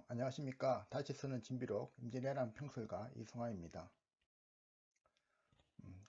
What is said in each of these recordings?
안녕하십니까. 다시 쓰는 진비록 임진왜란 평설가 이승화입니다.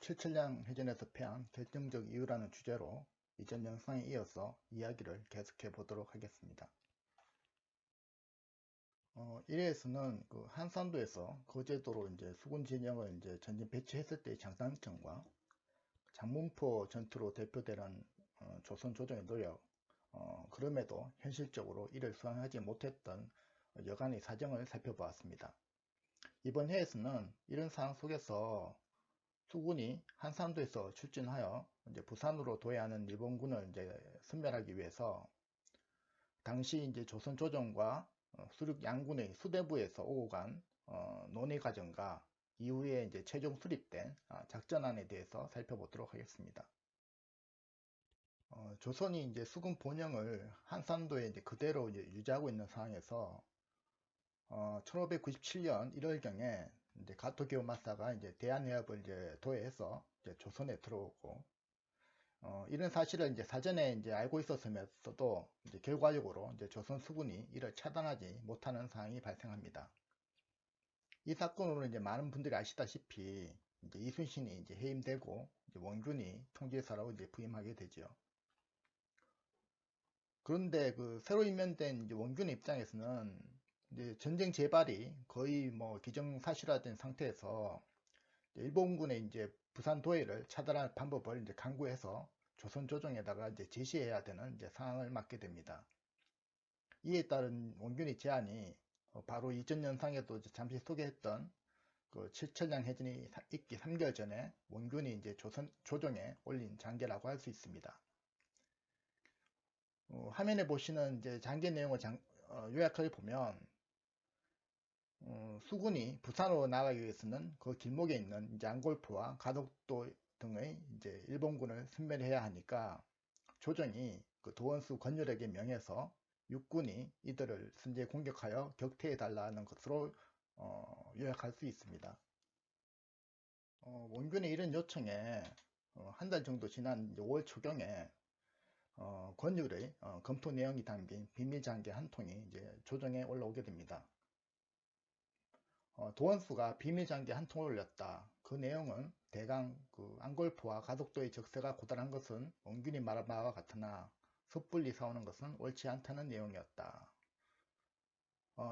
칠천량 해전에서 패한 결정적 이유라는 주제로 이전 영상에 이어서 이야기를 계속해 보도록 하겠습니다. 1회에서는 그 한산도에서 거제도로 이제 수군 진영을 이제 전진 배치했을 때의 장단점과 장문포 전투로 대표되는 조선 조정의 노력, 그럼에도 현실적으로 이를 수행하지 못했던 여간의 사정을 살펴보았습니다. 이번 회에서는 이런 상황 속에서 수군이 한산도에서 출진하여 이제 부산으로 도해하는 일본군을 이제 섬멸하기 위해서 당시 이제 조선 조정과 수륙 양군의 수대부에서 오고 간 논의 과정과 이후에 이제 최종 수립된 작전안에 대해서 살펴보도록 하겠습니다. 조선이 이제 수군 본영을 한산도에 이제 그대로 이제 유지하고 있는 상황에서 1597년 1월경에 이제 가토기요마사가 이제 대한해협을 이제 도해해서 이제 조선에 들어오고 이런 사실을 이제 사전에 이제 알고 있었으면서도 이제 결과적으로 이제 조선 수군이 이를 차단하지 못하는 상황이 발생합니다. 이 사건으로 이제 많은 분들이 아시다시피 이제 이순신이 이제 해임되고 이제 원균이 통제사라고 이제 부임하게 되죠. 그런데 그 새로 임명된 이제 원균의 입장에서는 이제 전쟁 재발이 거의 뭐 기정사실화된 상태에서 일본군의 이제 부산 도해를 차단할 방법을 이제 강구해서 조선 조정에다가 이제 제시해야 되는 이제 상황을 맞게 됩니다. 이에 따른 원균의 제안이 바로 이전 영상에도 잠시 소개했던 그 칠천량 해전이 있기 3개월 전에 원균이 이제 조선 조정에 올린 장계라고 할 수 있습니다. 화면에 보시는 이제 장계 내용을 요약하게 보면 수군이 부산으로 나가기 위해서는 그 길목에 있는 이제 안골포와 가덕도 등의 이제 일본군을 섬멸해야 하니까 조정이 그 도원수 권율에게 명해서 육군이 이들을 선제 공격하여 격퇴해 달라는 것으로 요약할 수 있습니다. 원균의 이런 요청에 한 달 정도 지난 5월 초경에 권율의 검토 내용이 담긴 비밀장계 한 통이 이제 조정에 올라오게 됩니다. 도원수가 비밀장계 한 통을 올렸다. 그 내용은 대강 그 안골포와 가덕도의 적세가 고달한 것은 원균이 말한 바와 같으나 섣불리 싸우는 것은 옳지 않다는 내용이었다.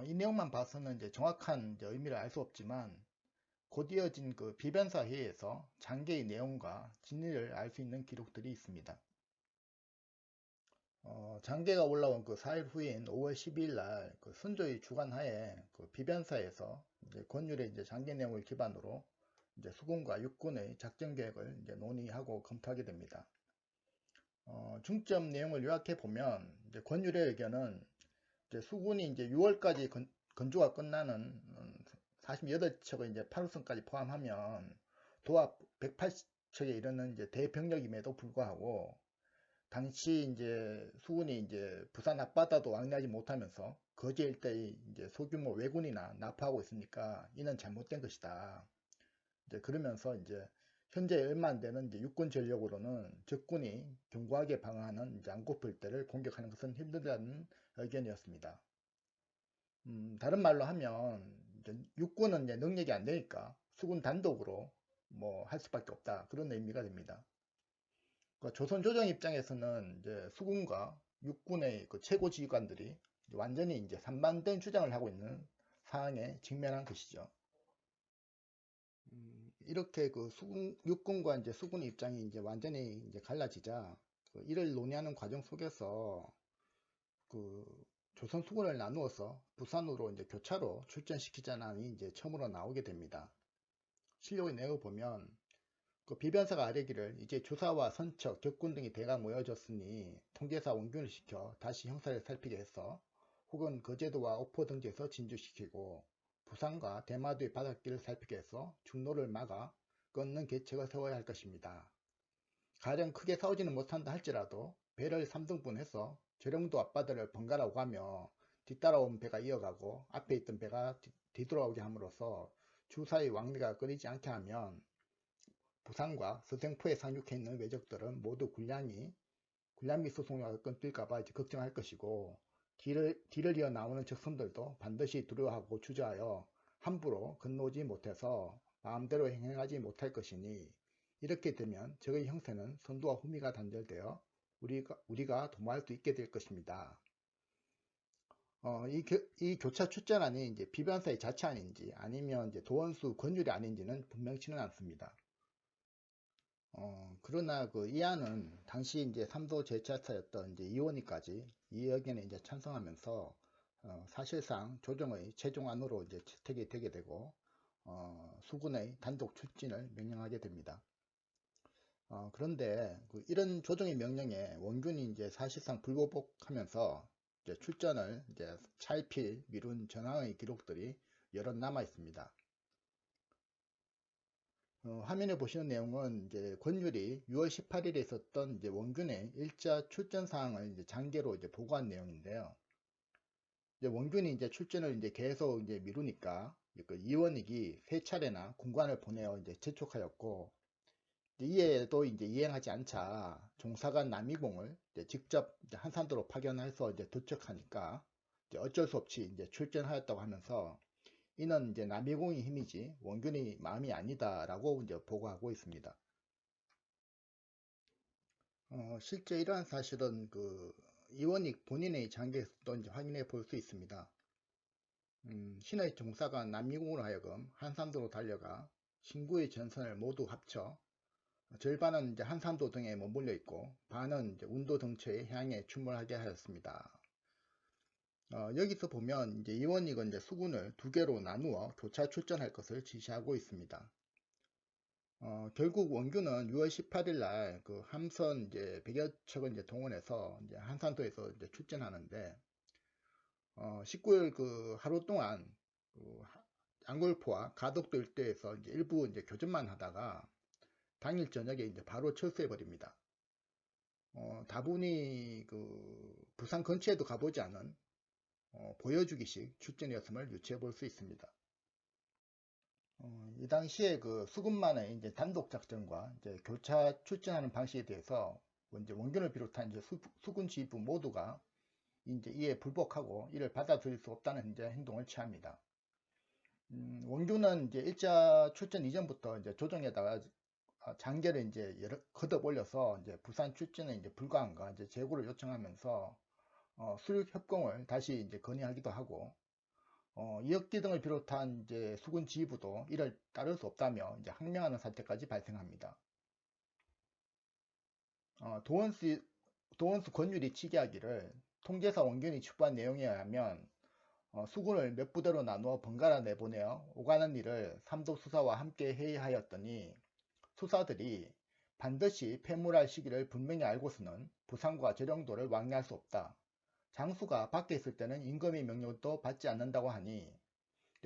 이 내용만 봐서는 이제 정확한 이제 의미를 알 수 없지만 곧 이어진 그 비변사 회의에서 장계의 내용과 진리를 알 수 있는 기록들이 있습니다. 장계가 올라온 그 4일 후인 5월 12일 날 그 선조의 주관하에 그 비변사에서 이제 권율의 이제 장계 내용을 기반으로 이제 수군과 육군의 작전 계획을 이제 논의하고 검토하게 됩니다. 중점 내용을 요약해 보면 이제 권율의 의견은 이제 수군이 이제 6월까지 건조가 끝나는 48척의 이제 8호선까지 포함하면 도합 180척에 이르는 이제 대병력임에도 불구하고 당시 이제 수군이 이제 부산 앞바다도 왕래하지 못하면서 거제 일대의 이제 소규모 왜군이나 납포하고 있으니까 이는 잘못된 것이다. 이제 그러면서 이제 현재 얼마 안 되는 이제 육군 전력으로는 적군이 견고하게 방어하는 이제 안고프 일대를 공격하는 것은 힘들다는 의견이었습니다. 다른 말로 하면 이제 육군은 이제 능력이 안 되니까 수군 단독으로 뭐 할 수밖에 없다, 그런 의미가 됩니다. 그러니까 조선 조정 입장에서는 이제 수군과 육군의 그 최고 지휘관들이 완전히 이제 산반된 주장을 하고 있는 상황에 직면한 것이죠. 이렇게 그 육군과 이제 수군의 입장이 이제 완전히 이제 갈라지자 그 이를 논의하는 과정 속에서 그 조선 수군을 나누어서 부산으로 이제 교차로 출전시키자는 안이 이제 처음으로 나오게 됩니다. 실력의 내용을 보면 그 비변사가 아뢰기를 이제 주사와 선척, 격군 등이 대강 모여졌으니 통제사 원균을 시켜 다시 형사를 살피게 해서 혹은 거제도와 옥포 등지에서 진주시키고 부산과 대마도의 바닷길을 살피게 해서 중로를 막아 끊는 계책을 세워야 할 것입니다. 가령 크게 싸우지는 못한다 할지라도 배를 3등분해서 재령도 앞바다를 번갈아 오가며 뒤따라온 배가 이어가고 앞에 있던 배가 뒤돌아오게 함으로써 주사의 왕래가 끊이지 않게 하면 부산과 서생포에 상륙해 있는 왜적들은 모두 굴량이 수송료가 끊길까봐 걱정할 것이고 뒤를 이어 나오는 적선들도 반드시 두려워하고 주저하여 함부로 건너오지 못해서 마음대로 행하지 못할 것이니, 이렇게 되면 적의 형세는 선두와 후미가 단절되어 우리가 도모할 수 있게 될 것입니다. 이 교차 출전안이 이제 비변사의 자치안인지 아니면 이제 도원수 권율이 아닌지는 분명치는 않습니다. 그러나 이 안은 당시 이제 3도 제차사였던 이제 이원희까지 이 의견에 이제 찬성하면서 사실상 조정의 최종안으로 이제 채택이 되게 되고 수군의 단독 출진을 명령하게 됩니다. 그런데 이런 조정의 명령에 원균이 이제 사실상 불보복하면서 이제 출전을 이제 차일피일 미룬 전황의 기록들이 여럿 남아 있습니다. 화면에 보시는 내용은 이제 권율이 6월 18일에 있었던 이제 원균의 일자 출전 사항을 이제 장계로 이제 보고한 내용인데요. 이제 원균이 이제 출전을 이제 계속 이제 미루니까 이원익이 3차례나 군관을 보내어 이제 재촉하였고, 이에도 이제 이행하지 않자 종사관 남이공을 이제 직접 이제 한산도로 파견해서 이제 도척하니까 이제 어쩔 수 없이 이제 출전하였다고 하면서, 이는 이제 남이공의 힘이지 원균의 마음이 아니다라고 이제 보고하고 있습니다. 실제 이러한 사실은 이원익 본인의 장계에서도 이제 확인해 볼 수 있습니다. 신의 종사관 남이공으로 하여금 한산도로 달려가 신구의 전선을 모두 합쳐 절반은 이제 한산도 등에 머물러 있고 반은 이제 운도 등처에 향해 출몰하게 하였습니다. 여기서 보면 이제 이원익은 이제 수군을 2개로 나누어 교차 출전할 것을 지시하고 있습니다. 결국 원균은 6월 18일 날 함선 이제 100여 척을 이제 동원해서 이제 한산도에서 이제 출전하는데, 19일 하루 동안 양골포와 가덕도 일대에서 이제 일부 이제 교전만 하다가 당일 저녁에 이제 바로 철수해 버립니다. 다분히 부산 근처에도 가보지 않은 보여주기식 출전이었음을 유추해 볼 수 있습니다. 이 당시에 수군만의 이제 단독 작전과 이제 교차 출전하는 방식에 대해서 이제 원균을 비롯한 이제 수군 지휘부 모두가 이제 이에 불복하고 이를 받아들일 수 없다는 이제 행동을 취합니다. 원균은 이제 일자 출전 이전부터 이제 조정에다가 장계를 이제 거듭 올려서 이제 부산 출전에 이제 불가한가 이제 재고를 요청하면서 수륙 협공을 다시 이제 건의하기도 하고, 이혁기 등을 비롯한 이제 수군 지휘부도 이를 따를 수 없다며 이제 항명하는 사태까지 발생합니다. 도원수 권율이 치기하기를 통제사 원균이 축구한 내용에 의하면 수군을 몇 부대로 나누어 번갈아 내보내어 오가는 일을 삼도 수사와 함께 회의하였더니 수사들이 반드시 폐물할 시기를 분명히 알고서는 부산과 재령도를 왕래할 수 없다. 장수가 밖에 있을 때는 임금의 명령도 받지 않는다고 하니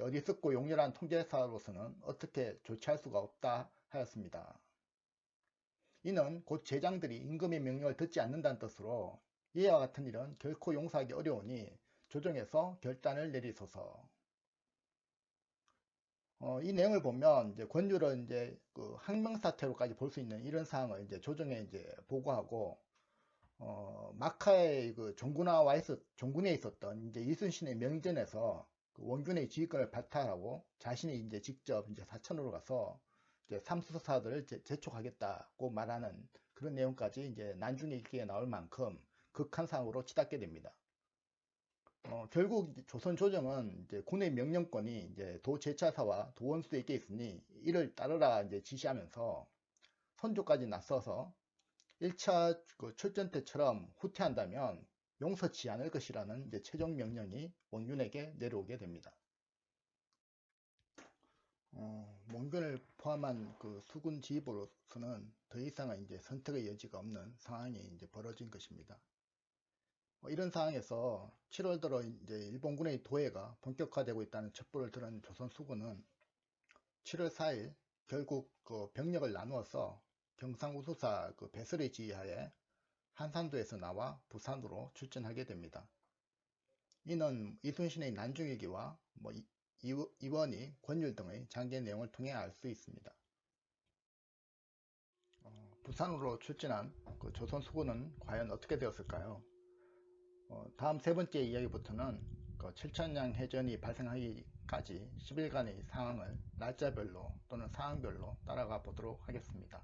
어리석고 용렬한 통제사로서는 어떻게 조치할 수가 없다 하였습니다. 이는 곧 제장들이 임금의 명령을 듣지 않는다는 뜻으로 이와 같은 일은 결코 용서하기 어려우니 조정에서 결단을 내리소서. 이 내용을 보면 이제 권율은 이제 항명사태로까지 볼 수 있는 이런 사항을 이제 조정에 이제 보고하고, 마카의 종군에 있었던 이제 이순신의 명전에서 원균의 지휘권을 바탈하고 자신이 이제 직접 이제 사천으로 가서 이제 삼수사들을 재촉하겠다고 말하는 그런 내용까지 이제 난중에 읽기에 나올 만큼 극한 상황으로 치닫게 됩니다. 결국 조선 조정은 이제 군의 명령권이 이제 도제차사와 도원수에게 있으니 이를 따르라 이제 지시하면서 선조까지 나서서 1차 출전 때처럼 후퇴한다면 용서치 않을 것이라는 이제 최종 명령이 원균에게 내려오게 됩니다. 원균을 포함한 수군 지휘부로서는 더 이상은 이제 선택의 여지가 없는 상황이 이제 벌어진 것입니다. 이런 상황에서 7월 들어 이제 일본군의 도해가 본격화되고 있다는 첩보를 들은 조선 수군은 7월 4일 결국 병력을 나누어서 경상우수사 배설의 지휘하에 한산도에서 나와 부산으로 출전하게 됩니다. 이는 이순신의 난중일기와 이원희, 권율 등의 장계 내용을 통해 알 수 있습니다. 부산으로 출전한 조선 수군은 과연 어떻게 되었을까요? 다음 세 번째 이야기부터는 그 칠천량 해전이 발생하기까지 10일간의 상황을 날짜별로 또는 상황별로 따라가 보도록 하겠습니다.